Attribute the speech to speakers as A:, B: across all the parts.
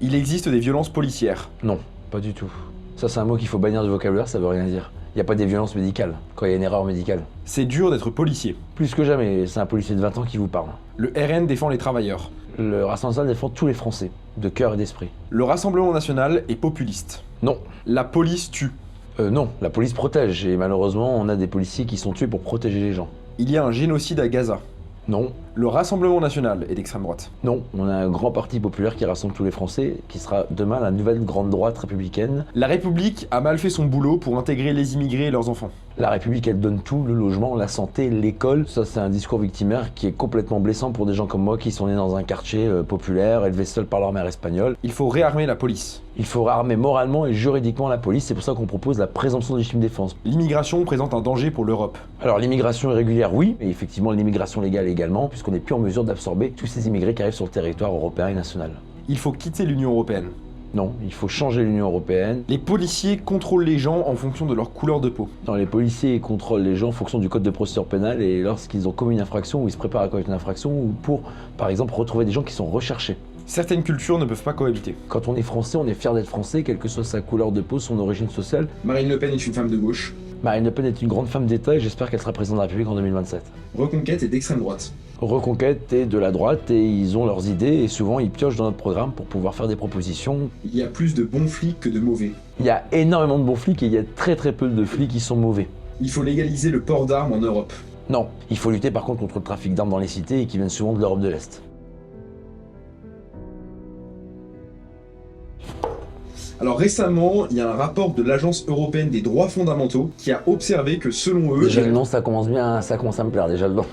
A: Il existe des violences policières.
B: Non, pas du tout. Ça, c'est un mot qu'il faut bannir du vocabulaire, ça veut rien dire. Il n'y a pas des violences médicales, quand il y a une erreur médicale.
A: C'est dur d'être policier.
B: Plus que jamais, c'est un policier de 20 ans qui vous parle.
A: Le RN défend les travailleurs.
B: Le Rassemblement national défend tous les Français, de cœur et d'esprit.
A: Le Rassemblement national est populiste.
B: Non.
A: La police tue.
B: Non, la police protège, et malheureusement, on a des policiers qui sont tués pour protéger les gens.
A: Il y a un génocide à Gaza.
B: Non.
A: Le Rassemblement national est d'extrême droite.
B: Non, on a un grand parti populaire qui rassemble tous les Français, qui sera demain la nouvelle grande droite républicaine.
A: La République a mal fait son boulot pour intégrer les immigrés et leurs enfants.
B: La République, elle donne tout, le logement, la santé, l'école. Ça, c'est un discours victimaire qui est complètement blessant pour des gens comme moi qui sont nés dans un quartier populaire, élevés seuls par leur mère espagnole.
A: Il faut réarmer la police.
B: Il faut réarmer moralement et juridiquement la police, c'est pour ça qu'on propose la présomption de légitime défense.
A: L'immigration présente un danger pour l'Europe.
B: Alors l'immigration irrégulière, oui, et effectivement l'immigration légale également, puisqu'on n'est plus en mesure d'absorber tous ces immigrés qui arrivent sur le territoire européen et national.
A: Il faut quitter l'Union européenne.
B: Non, il faut changer l'Union européenne.
A: Les policiers contrôlent les gens en fonction de leur couleur de peau.
B: Non, les policiers contrôlent les gens en fonction du code de procédure pénale et lorsqu'ils ont commis une infraction ou ils se préparent à commettre une infraction ou pour, par exemple, retrouver des gens qui sont recherchés.
A: Certaines cultures ne peuvent pas cohabiter.
B: Quand on est français, on est fier d'être français, quelle que soit sa couleur de peau, son origine sociale.
A: Marine Le Pen est une femme de gauche.
B: Marine Le Pen est une grande femme d'État et j'espère qu'elle sera présidente de la République en 2027.
A: Reconquête est d'extrême droite.
B: Reconquête est de la droite et ils ont leurs idées et souvent ils piochent dans notre programme pour pouvoir faire des propositions.
A: Il y a plus de bons flics que de mauvais.
B: Il y a énormément de bons flics et il y a très peu de flics qui sont mauvais.
A: Il faut légaliser le port d'armes en Europe.
B: Non, il faut lutter par contre contre le trafic d'armes dans les cités et qui viennent souvent de l'Europe de l'Est.
A: Alors récemment, il y a un rapport de l'Agence européenne des droits fondamentaux qui a observé que selon eux,
B: Déjà le nom, ça commence à me plaire déjà le nom.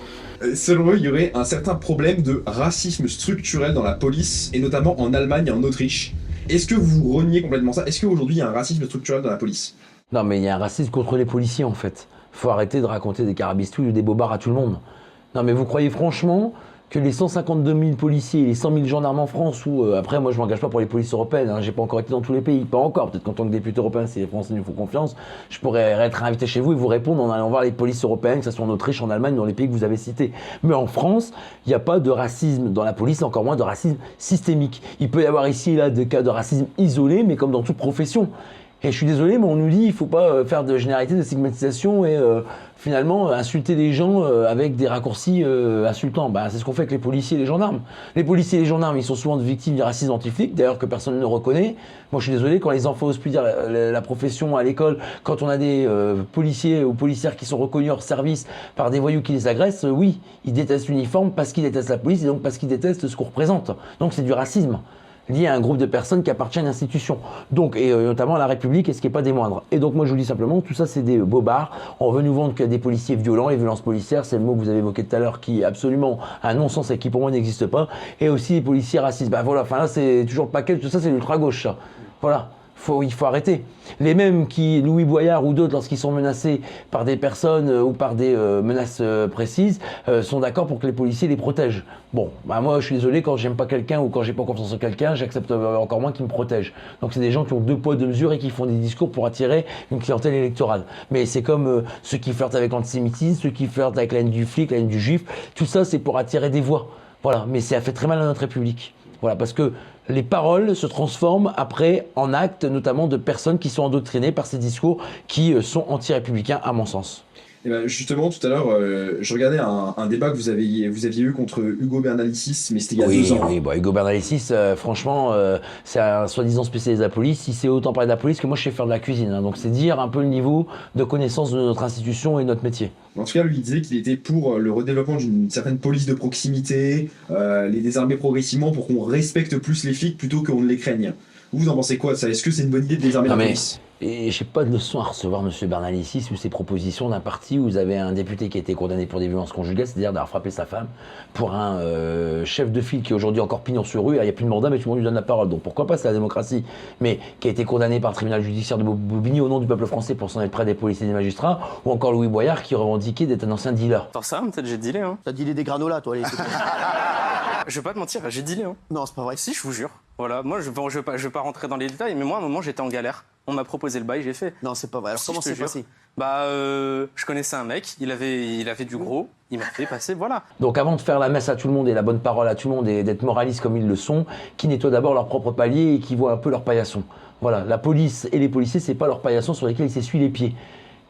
A: selon eux, il y aurait un certain problème de racisme structurel dans la police, et notamment en Allemagne et en Autriche. Est-ce que vous reniez complètement ça? Est-ce qu'aujourd'hui il y a un racisme structurel dans la police?
B: Non mais il y a un racisme contre les policiers en fait. Faut arrêter de raconter des carabistouilles ou des bobards à tout le monde. Non mais vous croyez franchement que les 152 000 policiers et les 100 000 gendarmes en France, ou après moi je m'engage pas pour les polices européennes, hein, j'ai pas encore été dans tous les pays, pas encore, peut-être qu'en tant que député européen, si les Français nous font confiance, je pourrais être invité chez vous et vous répondre en allant voir les polices européennes, que ce soit en Autriche, en Allemagne, dans les pays que vous avez cités. Mais en France, il n'y a pas de racisme dans la police, encore moins de racisme systémique. Il peut y avoir ici et là des cas de racisme isolés, mais comme dans toute profession. Et je suis désolé, mais on nous dit il faut pas faire de généralité, de stigmatisation et finalement insulter les gens avec des raccourcis insultants. Bah, c'est ce qu'on fait avec les policiers et les gendarmes. Les policiers et les gendarmes, ils sont souvent victimes du racisme anti-flic, d'ailleurs que personne ne reconnaît. Moi je suis désolé, quand les enfants osent plus dire la profession à l'école, quand on a des policiers ou policières qui sont reconnus hors service par des voyous qui les agressent, oui, ils détestent l'uniforme parce qu'ils détestent la police et donc parce qu'ils détestent ce qu'on représente. Donc c'est du racisme lié à un groupe de personnes qui appartient à une institution. Donc, et notamment à la République, et ce qui n'est pas des moindres. Et donc moi je vous dis simplement, tout ça c'est des bobards. On veut nous vendre qu'il y a des policiers violents, les violences policières, c'est le mot que vous avez évoqué tout à l'heure, qui est absolument un non-sens et qui pour moi n'existe pas. Et aussi les policiers racistes. Bah voilà, enfin là c'est toujours le paquet, tout ça c'est l'ultra-gauche ça. Voilà. Il faut arrêter. Les mêmes qui, Louis Boyard ou d'autres, lorsqu'ils sont menacés par des personnes ou par des menaces précises, sont d'accord pour que les policiers les protègent. Bon, bah moi je suis désolé, quand j'aime pas quelqu'un ou quand j'ai pas confiance en quelqu'un, j'accepte encore moins qu'il me protège. Donc c'est des gens qui ont deux poids, deux mesures et qui font des discours pour attirer une clientèle électorale. Mais c'est comme ceux qui flirtent avec l'antisémitisme, ceux qui flirtent avec la haine du flic, la haine du juif, tout ça c'est pour attirer des voix. Voilà, mais ça fait très mal à notre République. Voilà, parce que les paroles se transforment après en actes, notamment de personnes qui sont endoctrinées par ces discours qui sont anti-républicains, à mon sens.
A: Et ben justement, tout à l'heure, je regardais un débat que vous aviez eu contre Hugo Bernalicis, mais c'était il y a 2 ans.
B: Oui, bon, Hugo Bernalicis, franchement, c'est un soi-disant spécialiste de la police. Il sait autant parler de la police que moi je sais faire de la cuisine. Hein, donc c'est dire un peu le niveau de connaissance de notre institution et de notre métier.
A: En tout cas, lui, il disait qu'il était pour le redéveloppement d'une certaine police de proximité, les désarmer progressivement pour qu'on respecte plus les flics plutôt qu'on ne les craigne. Vous en pensez quoi de ça? Est-ce que c'est une bonne idée de désarmer la police?
B: Et j'ai pas de leçon à recevoir, monsieur Bernalicis, ou ses propositions d'un parti où vous avez un député qui a été condamné pour des violences conjugales, c'est-à-dire d'avoir frappé sa femme, pour un chef de file qui est aujourd'hui encore pignon sur rue, il n'y a plus de mandat, mais tout le monde lui donne la parole. Donc pourquoi pas, c'est la démocratie. Mais qui a été condamné par le tribunal judiciaire de Bobigny au nom du peuple français pour s'en être près des policiers et des magistrats, ou encore Louis Boyard qui revendiquait d'être un ancien dealer.
C: Attends ça, peut-être j'ai dealé, hein.
D: T'as dealé des granolas, toi, allez.
C: Je vais pas te mentir, j'ai dealé. Hein.
D: Non, c'est pas vrai.
C: Si, je vous jure. Voilà, moi, je vais pas rentrer dans les détails, mais moi, à un moment, j'étais en galère. On m'a proposé le bail, j'ai fait.
D: Non, c'est pas vrai. Alors
C: Si,
D: comment
C: je te
D: c'est
C: jure.
D: passé?
C: Je connaissais un mec, il avait du gros, il m'a fait passer, voilà.
B: Donc avant de faire la messe à tout le monde et la bonne parole à tout le monde et d'être moralistes comme ils le sont, qui nettoient d'abord leur propre palier et qui voient un peu leur paillasson. Voilà, la police et les policiers, c'est pas leur paillasson sur lesquels ils s'essuient les pieds.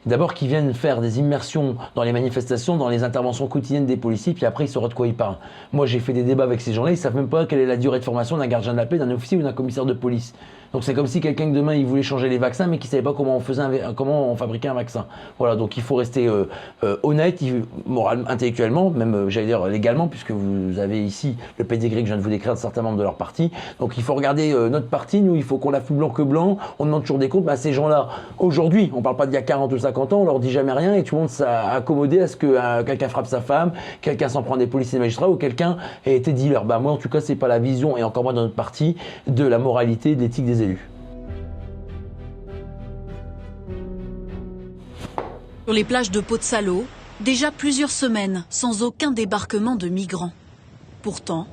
B: D'abord qu'ils viennent faire des immersions dans les manifestations, dans les interventions quotidiennes des policiers, puis après ils sauront de quoi ils parlent. Moi j'ai fait des débats avec ces gens-là, ils savent même pas quelle est la durée de formation d'un gardien de la paix, d'un officier ou d'un commissaire de police. Donc c'est comme si quelqu'un que demain il voulait changer les vaccins mais qui savait pas comment on fabriquait un vaccin. Voilà, donc il faut rester honnête, moralement, intellectuellement, même j'allais dire légalement, puisque vous avez ici le pédigré que je viens de vous décrire de certains membres de leur parti. Donc il faut regarder notre parti, nous il faut qu'on la fout blanc que blanc, on demande toujours des comptes, à ces gens-là, aujourd'hui, on parle pas d'il y a 40 ou 50 ans, on leur dit jamais rien et tout le monde s'est accommodé à ce que quelqu'un frappe sa femme, quelqu'un s'en prend des policiers et des magistrats ou quelqu'un ait été dealer. Moi en tout cas c'est pas la vision, et encore moins dans notre parti, de la moralité, de l'éthique des élus.
E: Sur les plages de Pozzallo, déjà plusieurs semaines sans aucun débarquement de migrants. Pourtant,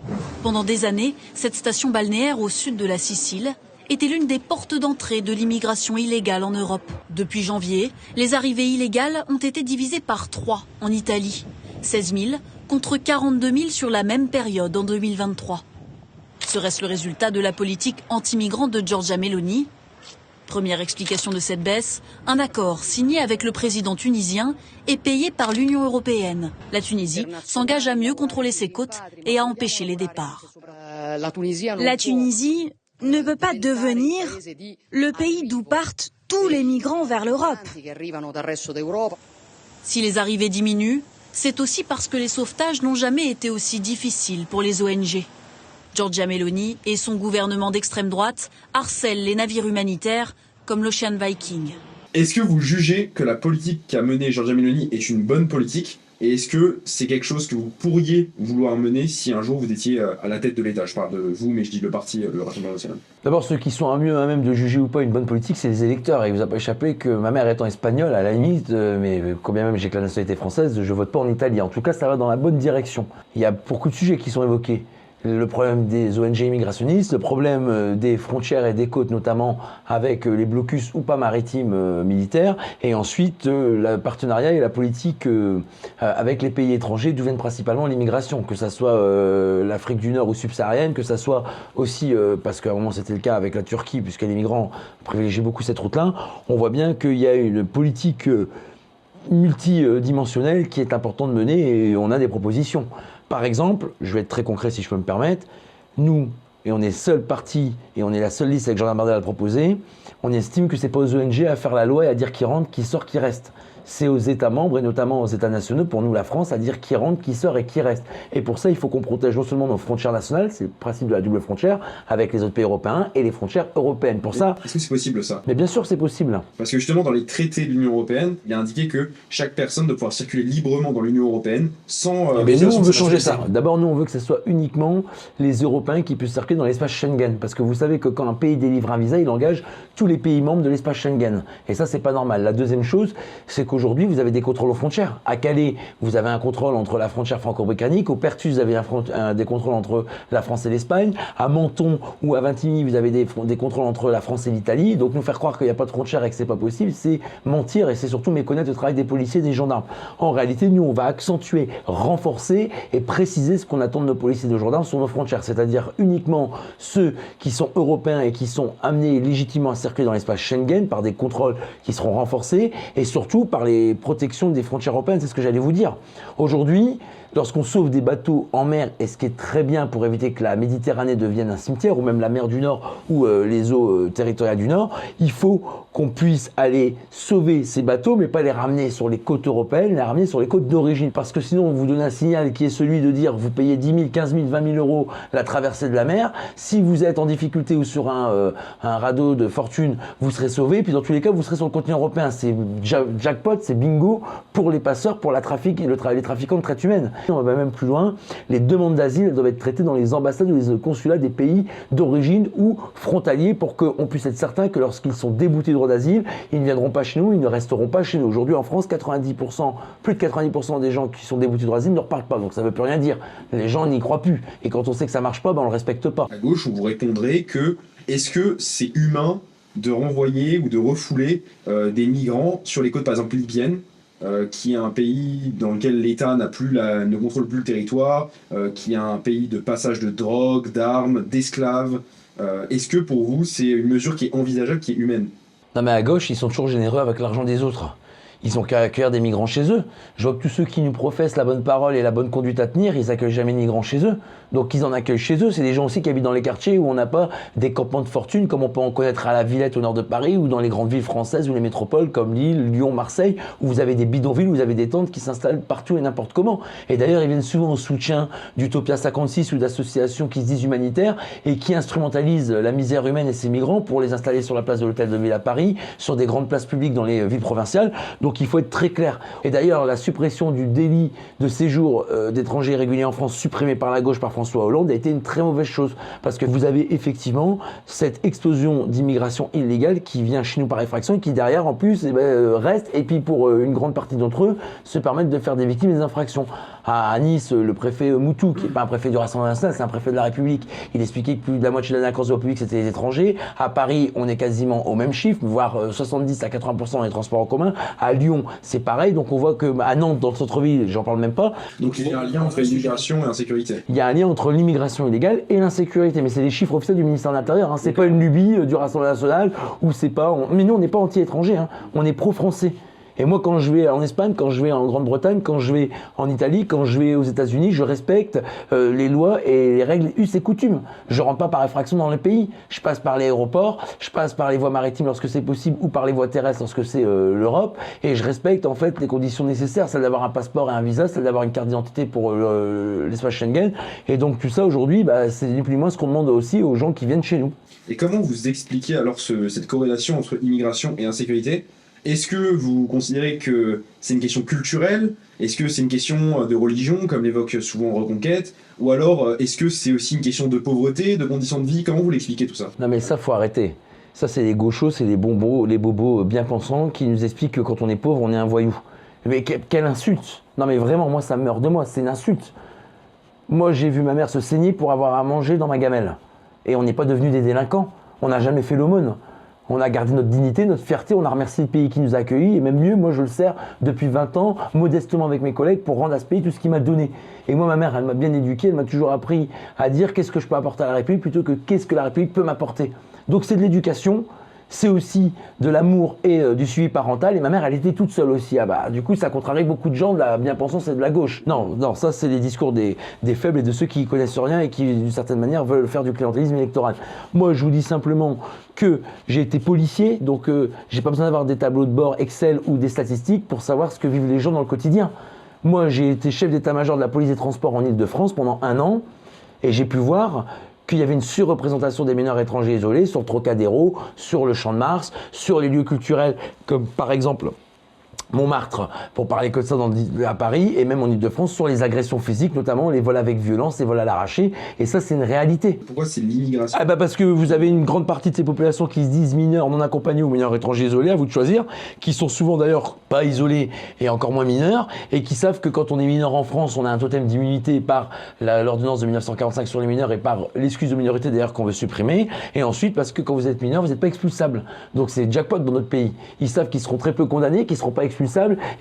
E: pendant des années, cette station balnéaire au sud de la Sicile était l'une des portes d'entrée de l'immigration illégale en Europe. Depuis janvier, les arrivées illégales ont été divisées par 3 en Italie. 16 000 contre 42 000 sur la même période en 2023. Serait-ce le résultat de la politique anti-migrants de Giorgia Meloni ? Première explication de cette baisse, un accord signé avec le président tunisien et payé par l'Union européenne. La Tunisie s'engage à mieux contrôler ses côtes et à empêcher les départs.
F: La Tunisie ne peut pas devenir le pays d'où partent tous les migrants vers l'Europe.
E: Si les arrivées diminuent, c'est aussi parce que les sauvetages n'ont jamais été aussi difficiles pour les ONG. Giorgia Meloni et son gouvernement d'extrême droite harcèlent les navires humanitaires comme l'Ocean Viking.
A: Est-ce que vous jugez que la politique qu'a menée Giorgia Meloni est une bonne politique? Et est-ce que c'est quelque chose que vous pourriez vouloir mener si un jour vous étiez à la tête de l'État? Je parle de vous, mais je dis le parti, le Rassemblement national.
B: D'abord, ceux qui sont mieux à même de juger ou pas une bonne politique, c'est les électeurs. Et il vous a pas échappé que ma mère étant espagnole, à la limite, mais combien même j'ai que la nationalité française, je vote pas en Italie. En tout cas, ça va dans la bonne direction. Il y a beaucoup de sujets qui sont évoqués. Le problème des ONG immigrationnistes, le problème des frontières et des côtes, notamment avec les blocus ou pas maritimes militaires, et ensuite le partenariat et la politique avec les pays étrangers d'où viennent principalement l'immigration, que ça soit l'Afrique du Nord ou subsaharienne, que ça soit aussi, parce qu'à un moment c'était le cas avec la Turquie, puisque les migrants privilégient beaucoup cette route-là, on voit bien qu'il y a une politique multidimensionnelle qui est importante de mener et on a des propositions. Par exemple, je vais être très concret si je peux me permettre, nous, et on est seul parti, et on est la seule liste avec Jordan Bardella à le proposer, on estime que c'est pas aux ONG à faire la loi et à dire qui rentre, qui sort, qui reste. C'est aux États membres et notamment aux États nationaux, pour nous la France, à dire qui rentre, qui sort et qui reste. Et pour ça, il faut qu'on protège non seulement nos frontières nationales, c'est le principe de la double frontière, avec les autres pays européens et les frontières européennes. Pour ça,
A: est-ce que c'est possible ça?
B: Mais bien sûr c'est possible.
A: Parce que justement dans les traités de l'Union européenne, il est indiqué que chaque personne doit pouvoir circuler librement dans l'Union européenne sans...
B: Mais nous on veut changer ça. D'abord nous on veut que ce soit uniquement les Européens qui puissent circuler dans l'espace Schengen. Parce que vous savez que quand un pays délivre un visa, il engage tous les pays membres de l'espace Schengen. Et ça c'est pas normal. La deuxième chose, c'est qu'aujourd'hui vous avez des contrôles aux frontières. À Calais, vous avez un contrôle entre la frontière franco-britannique. Au Perthus, vous avez des contrôles entre la France et l'Espagne. À Menton ou à Vintimille, vous avez des contrôles entre la France et l'Italie. Donc nous faire croire qu'il n'y a pas de frontières et que c'est pas possible, c'est mentir et c'est surtout méconnaître le travail des policiers et des gendarmes. En réalité, nous, on va accentuer, renforcer et préciser ce qu'on attend de nos policiers et de gendarmes sur nos frontières. C'est-à-dire uniquement ceux qui sont européens et qui sont amenés légitimement à circuler dans l'espace Schengen par des contrôles qui seront renforcés et surtout par les protection des frontières européennes, c'est ce que j'allais vous dire. Aujourd'hui, lorsqu'on sauve des bateaux en mer, et ce qui est très bien pour éviter que la Méditerranée devienne un cimetière, ou même la mer du Nord, ou les eaux territoriales du Nord, il faut qu'on puisse aller sauver ces bateaux, mais pas les ramener sur les côtes européennes, les ramener sur les côtes d'origine. Parce que sinon, on vous donne un signal qui est celui de dire vous payez 10 000, 15 000, 20 000 euros la traversée de la mer. Si vous êtes en difficulté ou sur un radeau de fortune, vous serez sauvé. Puis dans tous les cas, vous serez sur le continent européen. C'est jackpot, c'est bingo pour les passeurs, pour la trafic et les trafiquants de traite humaine. On va même plus loin, les demandes d'asile doivent être traitées dans les ambassades ou les consulats des pays d'origine ou frontaliers pour qu'on puisse être certain que lorsqu'ils sont déboutés de droit d'asile, ils ne viendront pas chez nous, ils ne resteront pas chez nous. Aujourd'hui en France, 90%, plus de 90% des gens qui sont déboutés de droit d'asile ne repartent pas, donc ça ne veut plus rien dire. Les gens n'y croient plus. Et quand on sait que ça marche pas, on le respecte pas.
A: À gauche, on vous répondrait que est-ce que c'est humain de renvoyer ou de refouler des migrants sur les côtes, par exemple, libyennes, qui est un pays dans lequel l'État ne contrôle plus le territoire, qui est un pays de passage de drogue, d'armes, d'esclaves. Est-ce que pour vous, c'est une mesure qui est envisageable, qui est humaine?
B: Non mais à gauche, ils sont toujours généreux avec l'argent des autres. Ils ont qu'à accueillir des migrants chez eux. Je vois que tous ceux qui nous professent la bonne parole et la bonne conduite à tenir, ils accueillent jamais de migrants chez eux. Donc ils en accueillent chez eux. C'est des gens aussi qui habitent dans les quartiers où on n'a pas des campements de fortune comme on peut en connaître à la Villette au nord de Paris ou dans les grandes villes françaises ou les métropoles comme Lille, Lyon, Marseille, où vous avez des bidonvilles, où vous avez des tentes qui s'installent partout et n'importe comment. Et d'ailleurs, ils viennent souvent au soutien d'Utopia 56 ou d'associations qui se disent humanitaires et qui instrumentalisent la misère humaine et ces migrants pour les installer sur la place de l'Hôtel de Ville à Paris, sur des grandes places publiques dans les villes provinciales. Donc il faut être très clair. Et d'ailleurs, la suppression du délit de séjour d'étrangers irréguliers en France, supprimé par la gauche, par François Hollande, a été une très mauvaise chose. Parce que vous avez effectivement cette explosion d'immigration illégale qui vient chez nous par effraction et qui derrière, en plus, reste. Et puis pour une grande partie d'entre eux, se permettent de faire des victimes des infractions. À Nice, le préfet Moutou, qui n'est pas un préfet du Rassemblement national, c'est un préfet de la République, il expliquait que plus de la moitié de la délinquance de la République, c'était les étrangers. À Paris, on est quasiment au même chiffre, voire 70 à 80% dans les transports en commun. À Lyon, c'est pareil. Donc on voit qu'à Nantes, dans le centre-ville, j'en parle même pas.
A: Donc il y a un lien entre l'immigration et l'insécurité.
B: Il y a un lien entre l'immigration illégale et l'insécurité. Mais c'est les chiffres officiels du ministère de l'Intérieur. Hein. C'est pas une lubie du Rassemblement national ou c'est pas. Mais nous, on n'est pas anti-étrangers. Hein. On est pro-français. Et moi, quand je vais en Espagne, quand je vais en Grande-Bretagne, quand je vais en Italie, quand je vais aux États-Unis, je respecte les lois et les règles us et coutumes. Je rentre pas par effraction dans le pays. Je passe par l'aéroport, je passe par les voies maritimes lorsque c'est possible ou par les voies terrestres lorsque c'est l'Europe. Et je respecte en fait les conditions nécessaires, celle d'avoir un passeport et un visa, celle d'avoir une carte d'identité pour l'espace Schengen. Et donc tout ça aujourd'hui, c'est ni plus ni moins ce qu'on demande aussi aux gens qui viennent chez nous.
A: Et comment vous expliquez alors cette corrélation entre immigration et insécurité ? Est-ce que vous considérez que c'est une question culturelle? Est-ce que c'est une question de religion, comme l'évoque souvent Reconquête? Ou alors, est-ce que c'est aussi une question de pauvreté, de conditions de vie? Comment vous l'expliquez tout ça?
B: Non mais ça, faut arrêter. Ça, c'est les gauchos, c'est les bobos bien pensants qui nous expliquent que quand on est pauvre, on est un voyou. Mais quelle insulte! Non mais vraiment, moi, ça meurt de moi, c'est une insulte. Moi, j'ai vu ma mère se saigner pour avoir à manger dans ma gamelle. Et on n'est pas devenus des délinquants. On n'a jamais fait l'aumône. On a gardé notre dignité, notre fierté, on a remercié le pays qui nous a accueillis, et même mieux, moi je le sers depuis 20 ans, modestement avec mes collègues, pour rendre à ce pays tout ce qu'il m'a donné. Et moi, ma mère, elle m'a bien éduqué, elle m'a toujours appris à dire qu'est-ce que je peux apporter à la République, plutôt que qu'est-ce que la République peut m'apporter. Donc c'est de l'éducation, c'est aussi de l'amour et du suivi parental, et ma mère, elle était toute seule aussi. Du coup, ça contrarie beaucoup de gens de la bien-pensance et de la gauche. Non, ça c'est les discours des faibles et de ceux qui connaissent rien et qui, d'une certaine manière, veulent faire du clientélisme électoral. Moi, je vous dis simplement que j'ai été policier, donc j'ai pas besoin d'avoir des tableaux de bord Excel ou des statistiques pour savoir ce que vivent les gens dans le quotidien. Moi, j'ai été chef d'état-major de la police des transports en Île-de-France pendant 1 an, et j'ai pu voir qu'il y avait une surreprésentation des mineurs étrangers isolés sur le Trocadéro, sur le Champ de Mars, sur les lieux culturels comme par exemple Montmartre, pour parler que de ça à Paris, et même en Ile-de-France, sur les agressions physiques, notamment les vols avec violence, les vols à l'arraché, et ça c'est une réalité.
A: Pourquoi c'est l'immigration?
B: Parce que vous avez une grande partie de ces populations qui se disent mineurs non accompagnés ou mineurs étrangers isolés, à vous de choisir, qui sont souvent d'ailleurs pas isolés et encore moins mineurs, et qui savent que quand on est mineur en France, on a un totem d'immunité par l'ordonnance de 1945 sur les mineurs et par l'excuse de minorité d'ailleurs qu'on veut supprimer, et ensuite parce que quand vous êtes mineur, vous n'êtes pas expulsable. Donc c'est jackpot dans notre pays. Ils savent qu'ils seront très peu condamnés, qu'ils ne seront pas expulsables,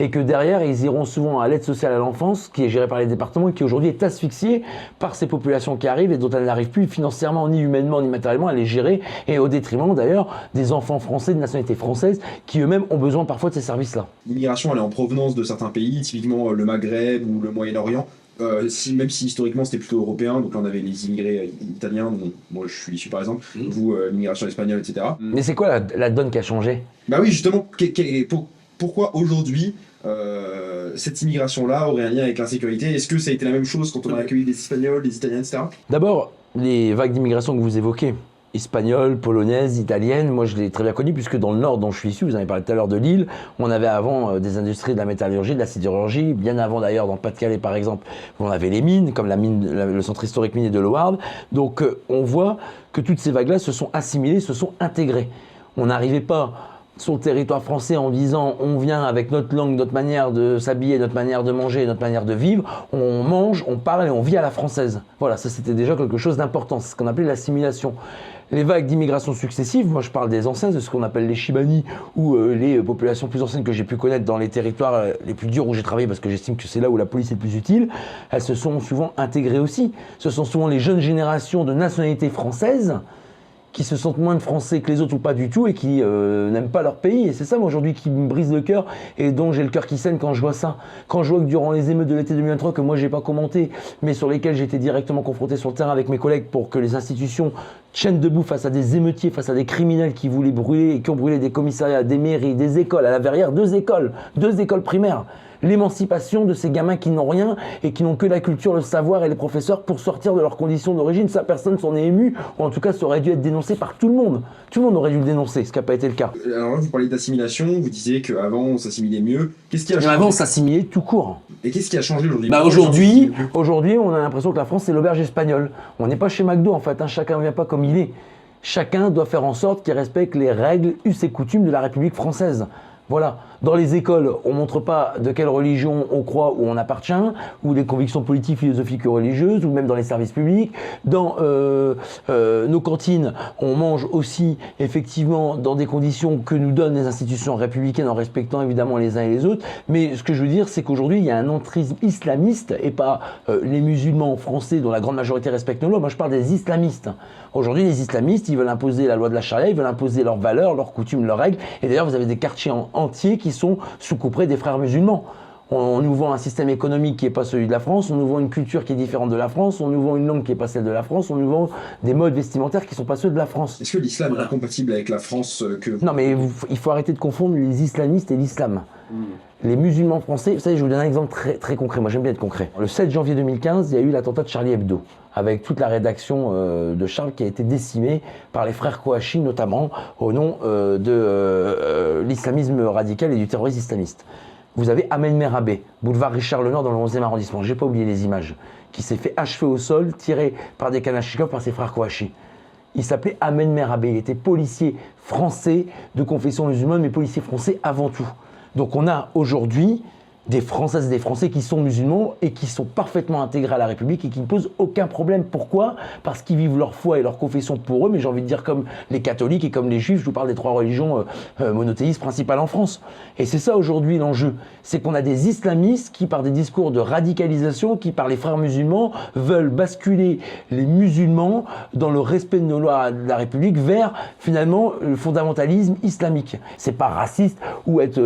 B: et que derrière ils iront souvent à l'aide sociale à l'enfance qui est gérée par les départements et qui aujourd'hui est asphyxiée par ces populations qui arrivent et dont elles n'arrivent plus financièrement ni humainement ni matériellement à les gérer, et au détriment d'ailleurs des enfants français de nationalité française qui eux-mêmes ont besoin parfois de ces services-là.
A: L'immigration, elle est en provenance de certains pays, typiquement le Maghreb ou le Moyen-Orient. Même si historiquement c'était plutôt européen, donc là on avait les immigrés italiens, dont moi je suis issu par exemple, vous l'immigration espagnole, etc.
B: Mais c'est quoi la donne qui a changé?
A: Bah oui, justement, pourquoi aujourd'hui cette immigration-là aurait un lien avec l'insécurité? Est-ce que ça a été la même chose quand on a accueilli des Espagnols, des Italiens, etc.?
B: D'abord, les vagues d'immigration que vous évoquez, Espagnole, polonaise, italienne, moi je l'ai très bien connue puisque dans le nord dont je suis issu, vous en avez parlé tout à l'heure de Lille, on avait avant des industries de la métallurgie, de la sidérurgie, bien avant d'ailleurs dans le Pas-de-Calais par exemple, on avait les mines, comme le centre historique minier de Loarde. Donc on voit que toutes ces vagues-là se sont assimilées, se sont intégrées. On n'arrivait pas sur le territoire français en disant on vient avec notre langue, notre manière de s'habiller, notre manière de manger, notre manière de vivre, on mange, on parle et on vit à la française. Voilà, ça c'était déjà quelque chose d'important, c'est ce qu'on appelait l'assimilation. Les vagues d'immigration successives, moi je parle des anciens, de ce qu'on appelle les Chibani ou les populations plus anciennes que j'ai pu connaître dans les territoires les plus durs où j'ai travaillé parce que j'estime que c'est là où la police est le plus utile, elles se sont souvent intégrées aussi. Ce sont souvent les jeunes générations de nationalité française qui se sentent moins de Français que les autres ou pas du tout et qui n'aiment pas leur pays. Et c'est ça, moi, aujourd'hui, qui me brise le cœur et dont j'ai le cœur qui saigne quand je vois ça. Quand je vois que durant les émeutes de l'été 2023, que moi, j'ai pas commenté, mais sur lesquelles j'ai été directement confronté sur le terrain avec mes collègues pour que les institutions tiennent debout face à des émeutiers, face à des criminels qui voulaient brûler et qui ont brûlé des commissariats, des mairies, des écoles. À la Verrière, deux écoles primaires. L'émancipation de ces gamins qui n'ont rien et qui n'ont que la culture, le savoir et les professeurs pour sortir de leurs conditions d'origine. Ça, personne s'en est ému, ou en tout cas, ça aurait dû être dénoncé par tout le monde. Tout le monde aurait dû le dénoncer, ce qui n'a pas été le cas.
A: Alors là, vous parlez d'assimilation, vous disiez qu'avant, on s'assimilait mieux. Qu'est-ce qui a changé ?
B: Avant, on s'assimilait tout court.
A: Et qu'est-ce qui a changé aujourd'hui ?
B: Aujourd'hui, on a l'impression que la France, c'est l'auberge espagnole. On n'est pas chez McDo, en fait. Chacun ne vient pas comme il est. Chacun doit faire en sorte qu'il respecte les règles, us et coutumes de la République française. Voilà. Dans les écoles, on ne montre pas de quelle religion on croit ou on appartient, ou des convictions politiques, philosophiques ou religieuses, ou même dans les services publics. Dans nos cantines, on mange aussi effectivement dans des conditions que nous donnent les institutions républicaines en respectant évidemment les uns et les autres. Mais ce que je veux dire, c'est qu'aujourd'hui, il y a un entrisme islamiste et pas les musulmans français dont la grande majorité respecte nos lois. Moi, je parle des islamistes. Aujourd'hui, les islamistes, ils veulent imposer la loi de la charia, ils veulent imposer leurs valeurs, leurs coutumes, leurs règles. Et d'ailleurs, vous avez des quartiers entiers qui sont sous couperet des frères musulmans. On nous vend un système économique qui n'est pas celui de la France, on nous vend une culture qui est différente de la France, on nous vend une langue qui n'est pas celle de la France, on nous vend des modes vestimentaires qui ne sont pas ceux de la France.
A: Est-ce que l'islam est incompatible avec la France
B: Non, mais il faut arrêter de confondre les islamistes et l'islam. Les musulmans français, vous savez, je vais vous donner un exemple très, très concret, moi j'aime bien être concret. Le 7 janvier 2015, il y a eu l'attentat de Charlie Hebdo, avec toute la rédaction de Charles qui a été décimée par les frères Kouachi, notamment au nom de l'islamisme radical et du terrorisme islamiste. Vous avez Ahmed Merabé, boulevard Richard Lenoir dans le 11e arrondissement, j'ai pas oublié les images, qui s'est fait achever au sol, tiré par des Kalachnikov par ses frères Kouachi. Il s'appelait Ahmed Merabé, il était policier français de confession musulmane, mais policier français avant tout. Donc on a aujourd'hui des Françaises et des Français qui sont musulmans et qui sont parfaitement intégrés à la République et qui ne posent aucun problème. Pourquoi ? Parce qu'ils vivent leur foi et leur confession pour eux, mais j'ai envie de dire comme les catholiques et comme les juifs, je vous parle des trois religions monothéistes principales en France. Et c'est ça aujourd'hui l'enjeu, c'est qu'on a des islamistes qui par des discours de radicalisation, qui par les frères musulmans veulent basculer les musulmans dans le respect de nos lois de la République vers finalement le fondamentalisme islamique. C'est pas raciste ou être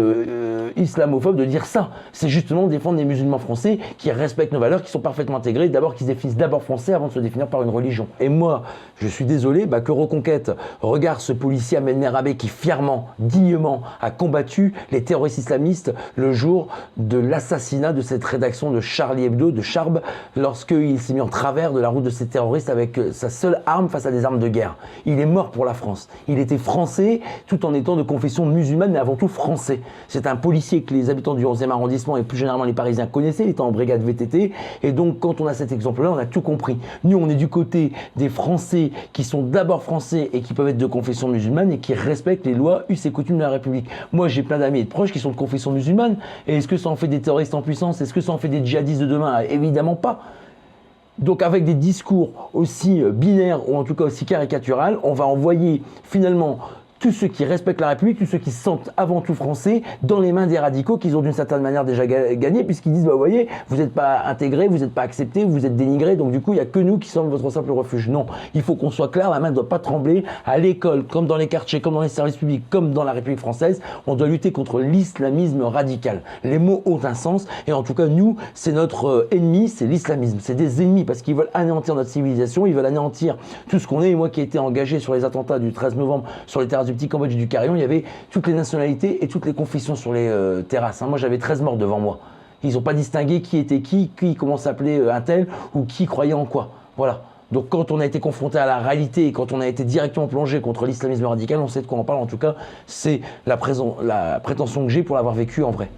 B: islamophobe de dire ça. C'est justement défendre les musulmans français qui respectent nos valeurs, qui sont parfaitement intégrés, d'abord qu'ils se définissent d'abord français avant de se définir par une religion. Et moi, je suis désolé que Reconquête regarde ce policier Ahmed Merabé qui fièrement, dignement a combattu les terroristes islamistes le jour de l'assassinat de cette rédaction de Charlie Hebdo, de Charb, lorsqu'il s'est mis en travers de la route de ces terroristes avec sa seule arme face à des armes de guerre. Il est mort pour la France. Il était français tout en étant de confession musulmane, mais avant tout français. C'est un policier que les habitants du 11e arrondissement et plus généralement les Parisiens connaissaient, il était en brigade VTT, et donc quand on a cet exemple-là, on a tout compris. Nous, on est du côté des Français qui sont d'abord français et qui peuvent être de confession musulmane et qui respectent les lois, us et coutumes de la République. Moi, j'ai plein d'amis et de proches qui sont de confession musulmane, et est-ce que ça en fait des terroristes en puissance ? Est-ce que ça en fait des djihadistes de demain ? Évidemment pas. Donc avec des discours aussi binaires, ou en tout cas aussi caricaturales, on va envoyer finalement tous ceux qui respectent la République, tous ceux qui se sentent avant tout français, dans les mains des radicaux qu'ils ont d'une certaine manière déjà gagné, puisqu'ils disent, bah, vous voyez, vous n'êtes pas intégrés, vous n'êtes pas acceptés, vous êtes dénigrés, donc du coup, il n'y a que nous qui sommes votre simple refuge. Non, il faut qu'on soit clair, la main ne doit pas trembler. À l'école, comme dans les quartiers, comme dans les services publics, comme dans la République française, on doit lutter contre l'islamisme radical. Les mots ont un sens, et en tout cas, nous, c'est notre ennemi, c'est l'islamisme. C'est des ennemis, parce qu'ils veulent anéantir notre civilisation, ils veulent anéantir tout ce qu'on est. Et moi qui ai été engagé sur les attentats du 13 novembre, sur les terrasses du Petit Cambodge et du Carillon, il y avait toutes les nationalités et toutes les confessions sur les terrasses. Moi, j'avais 13 morts devant moi. Ils n'ont pas distingué qui était qui comment s'appelait un tel ou qui croyait en quoi. Voilà. Donc quand on a été confronté à la réalité et quand on a été directement plongé contre l'islamisme radical, on sait de quoi on parle. En tout cas, c'est la prétention que j'ai pour l'avoir vécu en vrai.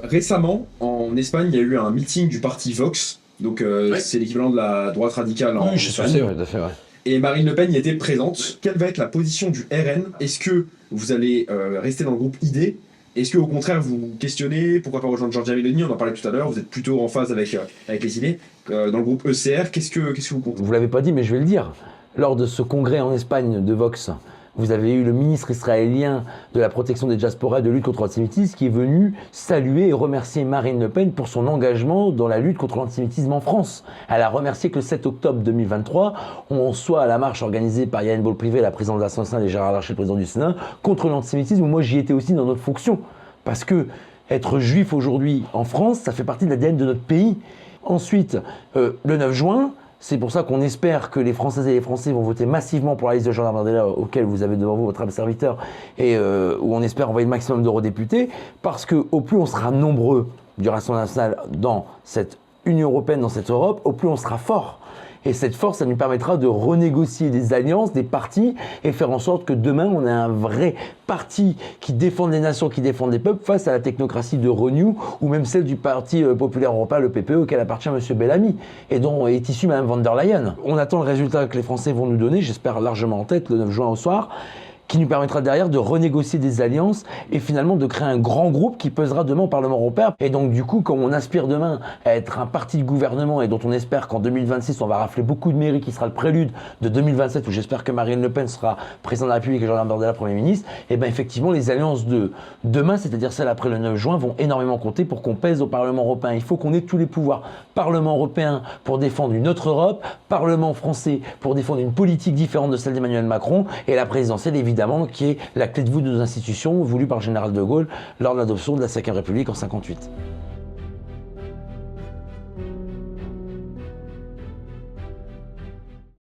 A: Récemment, en Espagne, il y a eu un meeting du parti Vox. Donc c'est l'équivalent de la droite radicale en Espagne.
B: Sais, tout à fait, ouais.
A: Et Marine Le Pen y était présente. Quelle va être la position du RN? Est-ce que vous allez rester dans le groupe ID? Est-ce que au contraire vous questionnez pourquoi pas rejoindre Giorgia Meloni? On en parlait tout à l'heure, vous êtes plutôt en phase avec les idées. Dans le groupe ECR, qu'est-ce que vous comptez?
B: Vous l'avez pas dit, mais je vais le dire. Lors de ce congrès en Espagne de Vox, vous avez eu le ministre israélien de la protection des diasporas et de lutte contre l'antisémitisme qui est venu saluer et remercier Marine Le Pen pour son engagement dans la lutte contre l'antisémitisme en France. Elle a remercié que le 7 octobre 2023, on soit à la marche organisée par Yael Braun-Pivet, la présidente de l'Assemblée nationale, et Gérard Larcher, le président du Sénat, contre l'antisémitisme, où moi j'y étais aussi dans notre fonction. Parce que être juif aujourd'hui en France, ça fait partie de l'ADN de notre pays. Ensuite, le 9 juin, c'est pour ça qu'on espère que les Françaises et les Français vont voter massivement pour la liste de Jordan Bardella, auquel vous avez devant vous votre serviteur, et où on espère envoyer le maximum d'eurodéputés, parce qu'au plus on sera nombreux du Rassemblement national dans cette Union européenne, dans cette Europe, au plus on sera fort. Et cette force, ça nous permettra de renégocier des alliances, des partis, et faire en sorte que demain, on ait un vrai parti qui défend les nations, qui défend les peuples, face à la technocratie de Renew, ou même celle du Parti populaire européen, le PPE, auquel appartient M. Bellamy, et dont est issue Mme von der Leyen. On attend le résultat que les Français vont nous donner, j'espère largement en tête, le 9 juin au soir, qui nous permettra derrière de renégocier des alliances et finalement de créer un grand groupe qui pesera demain au Parlement européen. Et donc du coup, comme on aspire demain à être un parti de gouvernement et dont on espère qu'en 2026 on va rafler beaucoup de mairies, qui sera le prélude de 2027 où j'espère que Marine Le Pen sera présidente de la République et Jordan Bardella Premier ministre, et bien effectivement les alliances de demain, c'est-à-dire celles après le 9 juin, vont énormément compter pour qu'on pèse au Parlement européen. Il faut qu'on ait tous les pouvoirs. Parlement européen pour défendre une autre Europe, Parlement français pour défendre une politique différente de celle d'Emmanuel Macron, et la présidentielle évidemment qui est la clé de voûte de nos institutions voulue par le général de Gaulle lors de l'adoption de la 5e République en 1958.